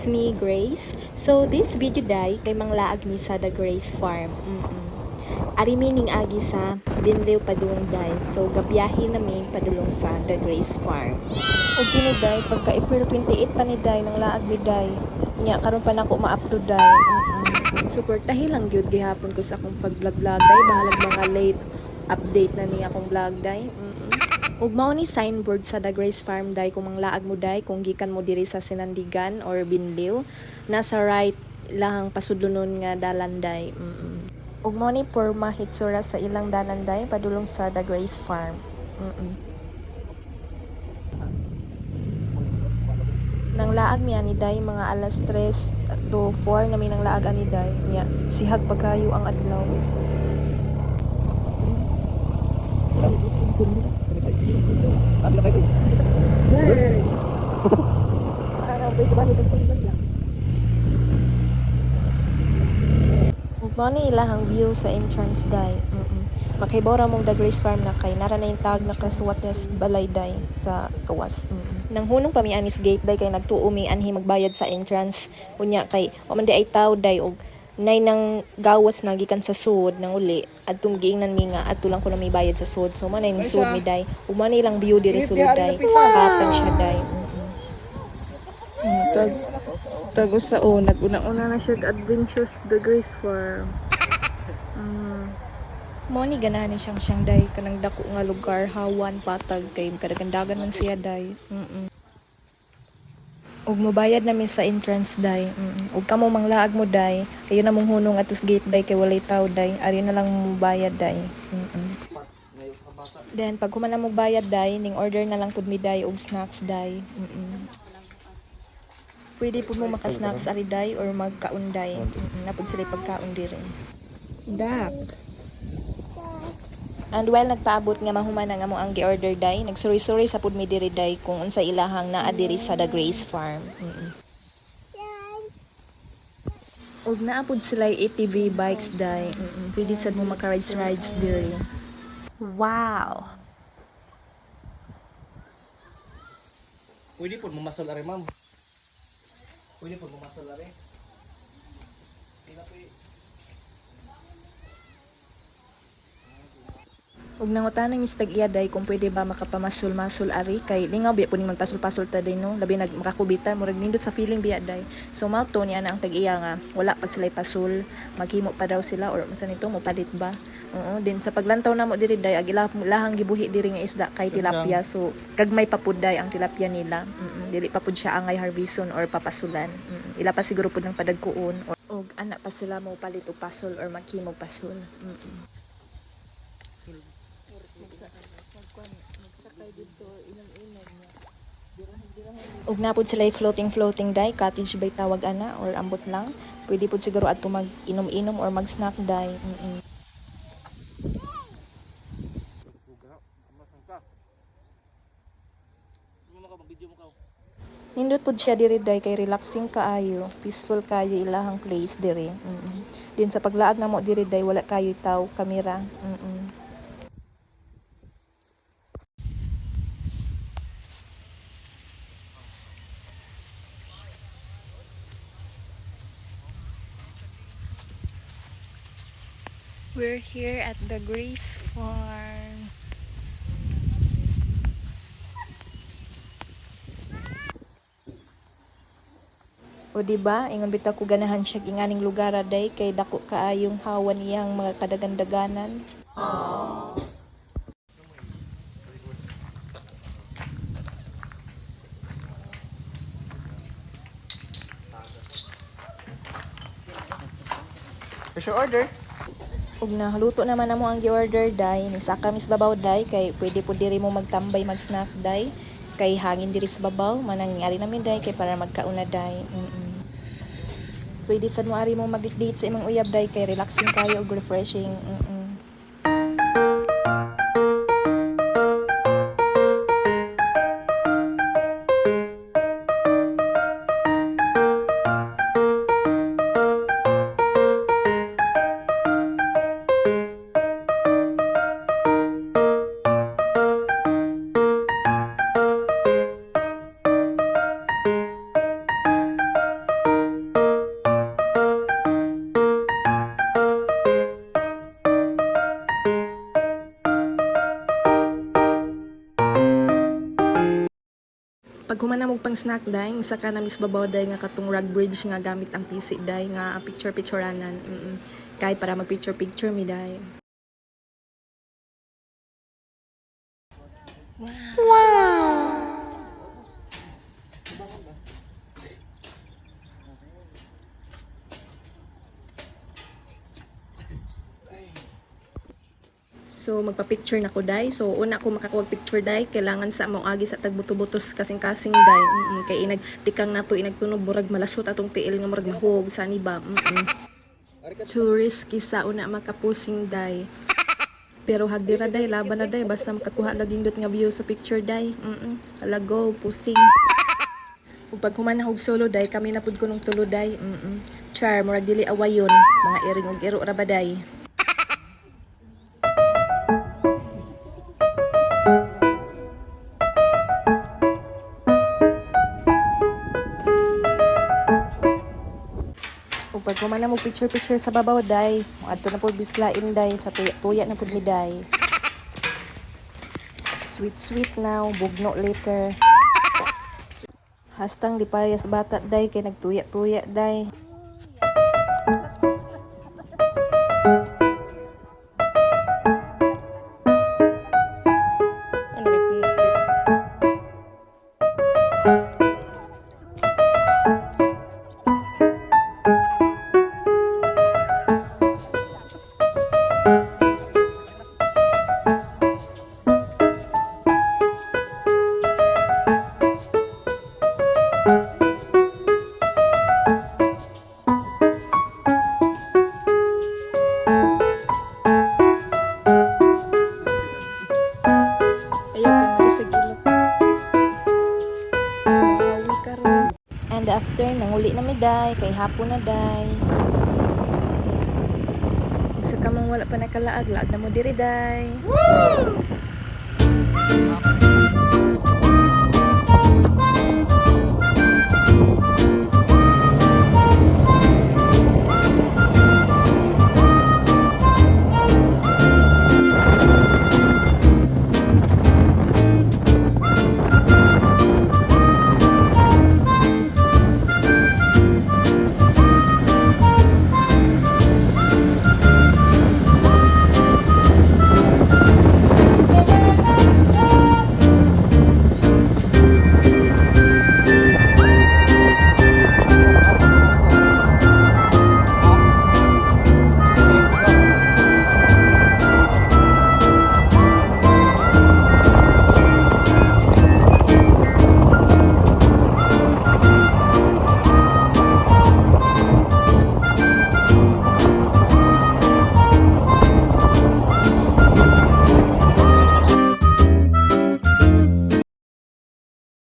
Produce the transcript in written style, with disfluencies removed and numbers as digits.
It's me, Grace. So, this video day, kay manglaag mi sa The Grace Farm. Ari mi ning agi sa Binlew Padung day. So, gabiyahin namin padulong sa The Grace Farm. O gini day, pagka April 28 pa ni day, nang laag mi day. Nya, karon pa nako ma-up to day. Suportahi lang gyud gihapon ko sa akong pag-vlog-vlog day. Bahalag mga late update na ni akong vlog day. Ug mao ni signboard sa The Grace Farm day kung manglaag mo day kung gikan mo diri sa Sinandigan or Binlew, nasa right lang pasudlonon nga dalan day. Ug mao ni porma hitsura sa ilang dalan day padulong sa The Grace Farm. Nang laag mi ani day mga alas 3 to 4 na mi nang laag ani day nya sihag pagkayo ang adlaw. Mao ni ilahang view sa entrance day. Makaibora mong The Grace Farm na kay nara na yung tag na kasuwat na balay day sa kawas. Nang hunong pa mi anis gate day kay nagtuo mi anhi magbayad sa entrance. Unya kay wa man di ay taw day og nay nang gawas na gikan sa sud nang uli adtong giingnan mi nga adto lang ko na may bayad sa sud. So man ay ni sud mi day. Ug man ilang view diri sulod day. Patang siya day. Tago sa nag-una na siya adventures The Grace Farm. Mo ni ganahan siyang day kanang dako nga lugar hawan patag kay kadagandagan man siya day. Ug mobayad namin sa entrance day. Ug kamo manglaag mo day kayo na mong hunong atus gate day kay walay taw day ari na lang mobayad day. Then pag human na mo bayad day ning order na lang pud mi day og snacks day. Pwede po mo maka-snacks ari day or magkaunday. Napod sila pagkaon diri. Dak. And while nagpaabot nga mahuman nga mo ang gi-order day, nagsuri-suri sa pud mi diri day kung unsa ilahang naa diri sa The Grace Farm. Og naapod sila ATV bikes day. Pwede sad mo maka-rides diri. Wow. Pwede po mamasol ari ma'am. Pwede po mamasol ari. Pila po Ug nangutanang mistag iya day kung pwede ba makapamasol-masol ari kay lingaw biya puning magpasol-pasol ta day no labi nag makakubitan murag nindot sa feeling biya day. So mao to niya na ang tag-iya nga wala pa sila pasol, maghimo pa daw sila or unsa nito mopalit ba. Din sa paglantaw namo diri day ag ilahang gibuhi diri nga isda kay tilapia. So gagmay pa pud day ang tilapia nila. Dili pa pud siya angay harveston or papasulan. Ila pa siguro pud ng padagkuon og ana pa sila mo palit og pasol or maghimo pasol. Ug napod sila floating day, cottage bay tawag ana or ambot lang. Pwede pud siguro adto mag inom-inom or mag snack day. Nindot pud siya diri day kay relaxing kaayo, peaceful kayo ilahang place diri. Din sa paglaag namo diri day wala kayo taw kamera. We're here at The Grace Farm. O diba, ingon bitaw ko ganahan siya inganing lugar day kay dako kaayong hawan iyang mga kadagandaganan. What's your order? Ug nahaluto naman namo ang gi-order day, ni saka mis babaw day kay pwede po diri mo magtambay mag-snack day kay hangin diri sa babaw manangyari namin day kay para magkauna day. Pwede sad mo ari mo mag-date sa imong uyab day kay relaxing kayo ug refreshing. Pag humana mo pang snack day, isa ka na mis babaw day nga katong rug bridge nga gamit ang PC day nga picture-pictureanan. Kay para mag-picture-picture mi day. So, magpa-picture na ko, day. So, una ko makakuha picture, day. Kailangan sa mong agi sa tagbuto-butos kasing-kasing, day. Kay tikang na to, inagtunog, murag malasot atong tiil nga murag mahog, sani ba? Too risky sa una makapusing, day. Pero hagdira, day. Laban na, day. Basta makakuha laging dot nga view sa picture, day. Alago, pusing. Ug pag humana og solo, day, kami na pud ko nung tulo, day. Char, murag dili awayon. Mga iring ug iro ra ba, day. Ug pag kumana mo picture sa babaw, day, adto na pud bislain, day, sa tuya na pud mi, day. Sweet now, bugno later. Hastang di payas bata, day, kay nagtuya-tuya, day. And after, nanguli na mi, day, kay hapon na, day. Sa kamong wala pa nakalaag, laag na mo diri, day.